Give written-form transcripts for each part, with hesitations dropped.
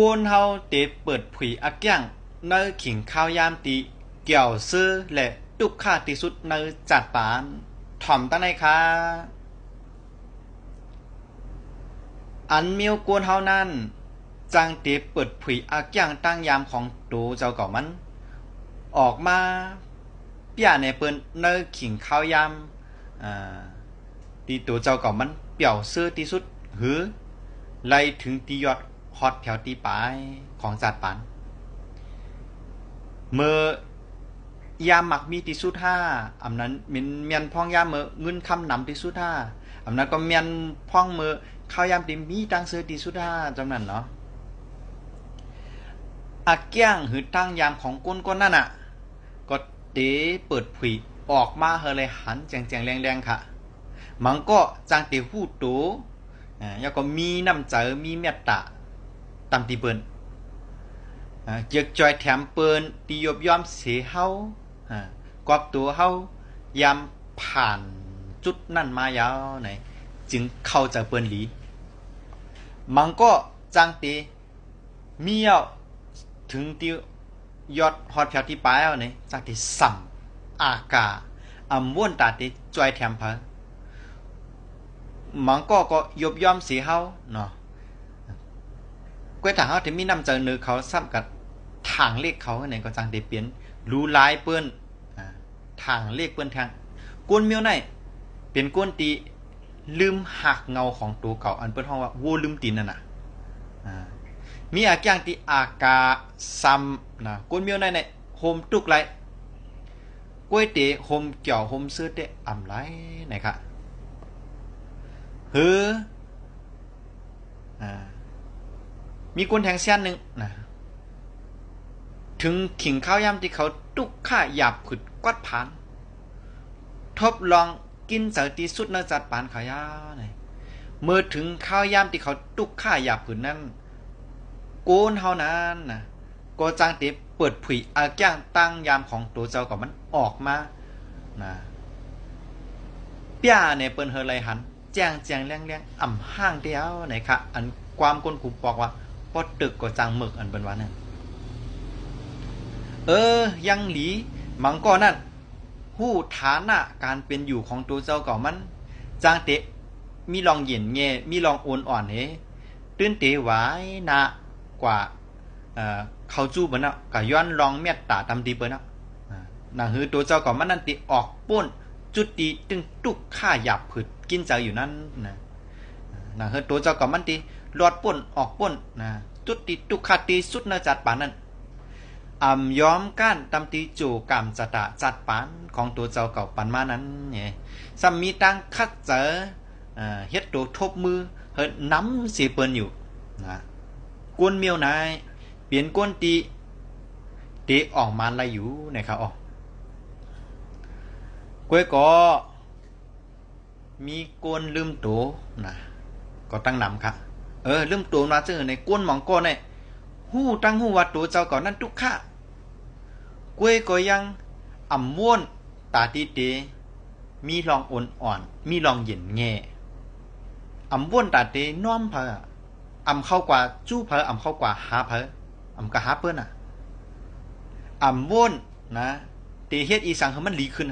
กวนเฮาเตเปิดผุยอักยังในขิงข้าวยามตีเกี่ยวซื้อและตุกค่าที่สุดในจัดปานถ่อมตั้งในคะอันมิวกวนเฮานั้นจังเตเปิดผุยอักยังตั้งยามของตูเจ้าเก่ามันออกมาเปียในเปิ้นในขิงข้าวยามตีตัวเจ้าเก่ามันเปี่ยวซื้อที่สุดหือไล่ถึงตียอดฮอตแถวตีปลายของจัดปันเมื่อยามหมักมีที่สุดห้าอำนั้นเมียนพ่องยามเมื่อเงินคำนำที่สุดห้าอำนั้นก็เมียนพ่องเมื่อข้าวยามตีมีตังเสือที่สุดห้าจำนั้นเนาะอักแก้งหือตั้งยามของก้นนั่นอ่ะก็เตะเปิดผุยออกมาเฮเลยหันแจงแรงค่ะมันก็จางเตะหู้โตแล้วก็มีน้ำใจมีเมตตาตามที่เปิ้นเจียกจอยแถมเปิ้นที่ยบย่อมเสียเฮากอบตัวเฮายามผ่านจุดนั่นมายาวไหนจึงเข้าใจเปิ้นหลีมันก็จางเตมีเอาถึงที่ยอดฮอดแถวที่ปลายเอาไหนจางเตสัมอากาม่วนตาเตจอยแถมเพอมันก็ยบย่อมเสียเฮาเนาะกวยถ้าเฮาที่มีน้ำใจเนือเขาซ้ำกับทางเลขเขาไหนก็จังได้เปลี่ยนรู้ลายเปิ้นทางเลขเปิ้นทางกวนเมียวไหนเป็นกวนตีลืมหักเงาของตัวเก่าอันเปิ้นฮ้องว่าโวลืมตีนนั่นน่ะมีอาการที่อากาซ้ำนะกวนเมียวไหนเนี่ยโฮมตุกไหลกวยเตะโฮมเกี่ยวโฮมซื้อเตะอ่ำไหลไหนค่ะฮือมีคนแทงเส้นหนึ่งนะถึงขิงข้าวยำที่เขาตุกข่าหยาบขุดกวัดผ่านทบลองกินเสาตีสุดในจัดปานขายาเนี่ยเมื่อถึงข้าวยำที่เขาตุกข่าหยาบขุดนั้นโกนเฮานั้นนะก็จางเตเปิดผุยอาแก้งตั้งยามของตัวเจ้ากับมันออกมานะเปียเนี่ยเปิ้นเฮอไรหันแจ้งแรงอ่ำห้างเดียวไหนคะอันความก้นขุบบอกว่าพอตึกก็จังหมึกอันเป็นวันนั้นยังหลีมังก็นั่นหู้ฐานะการเป็นอยู่ของตัวเจ้าเก่ามันจางเตะมีลองเย็นแง่มีลองโอนอ่อนเฮตื่นเตะไว้นะกว่าเขาจู้เปิ้นน่ะก็ย้อนลองเมตตาตามตีเปิ้นน่ะน่ะคือตัวเจ้าเก่ามันนั่นติออกป้นจุดตีตึงตุกค่าหยาบผึดกินใจอยู่นั่นนะคือตัวเจ้าเก่ามันติรอดป่นออกป่นนะจุดติตุกค่าตีสุดนะจัดปานนั้นย้อมก้านตำตีจูกามจัตะจัดปานของตัวเจ้าเก่าปันมานั้นเนี่ยซ้ำมีตังคัดเจอเฮ็ดตัวทบมือเฮ็ดน้ำเสียเปิ้นอยู่นะกวนเมียวนายเปลี่ยนกวนตีออกมาอะไรอยู่นะครับอ๋อกวยก็มีกวนลืมตัวนะก็ตั้งนำค่ะลืมตัวมาเจอในกวนหมองก้นเนี่ยหู้ตั้งหู้ว่าตัวเจ้าก่อนนั้นทุกข้ากวยก็ยังม่วนตาตีเตมีลองอ่อนมีลองเย็นแง่ม่วนตาเตน้อมเพอเข้ากว่าจู้เพอเข้ากว่าหาเพอกะหาเปิ้นม่วนนะเตเฮ็ดอีสังให้มันดีขึ้น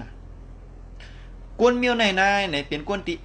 กวนเมียวในเป็นกวนที่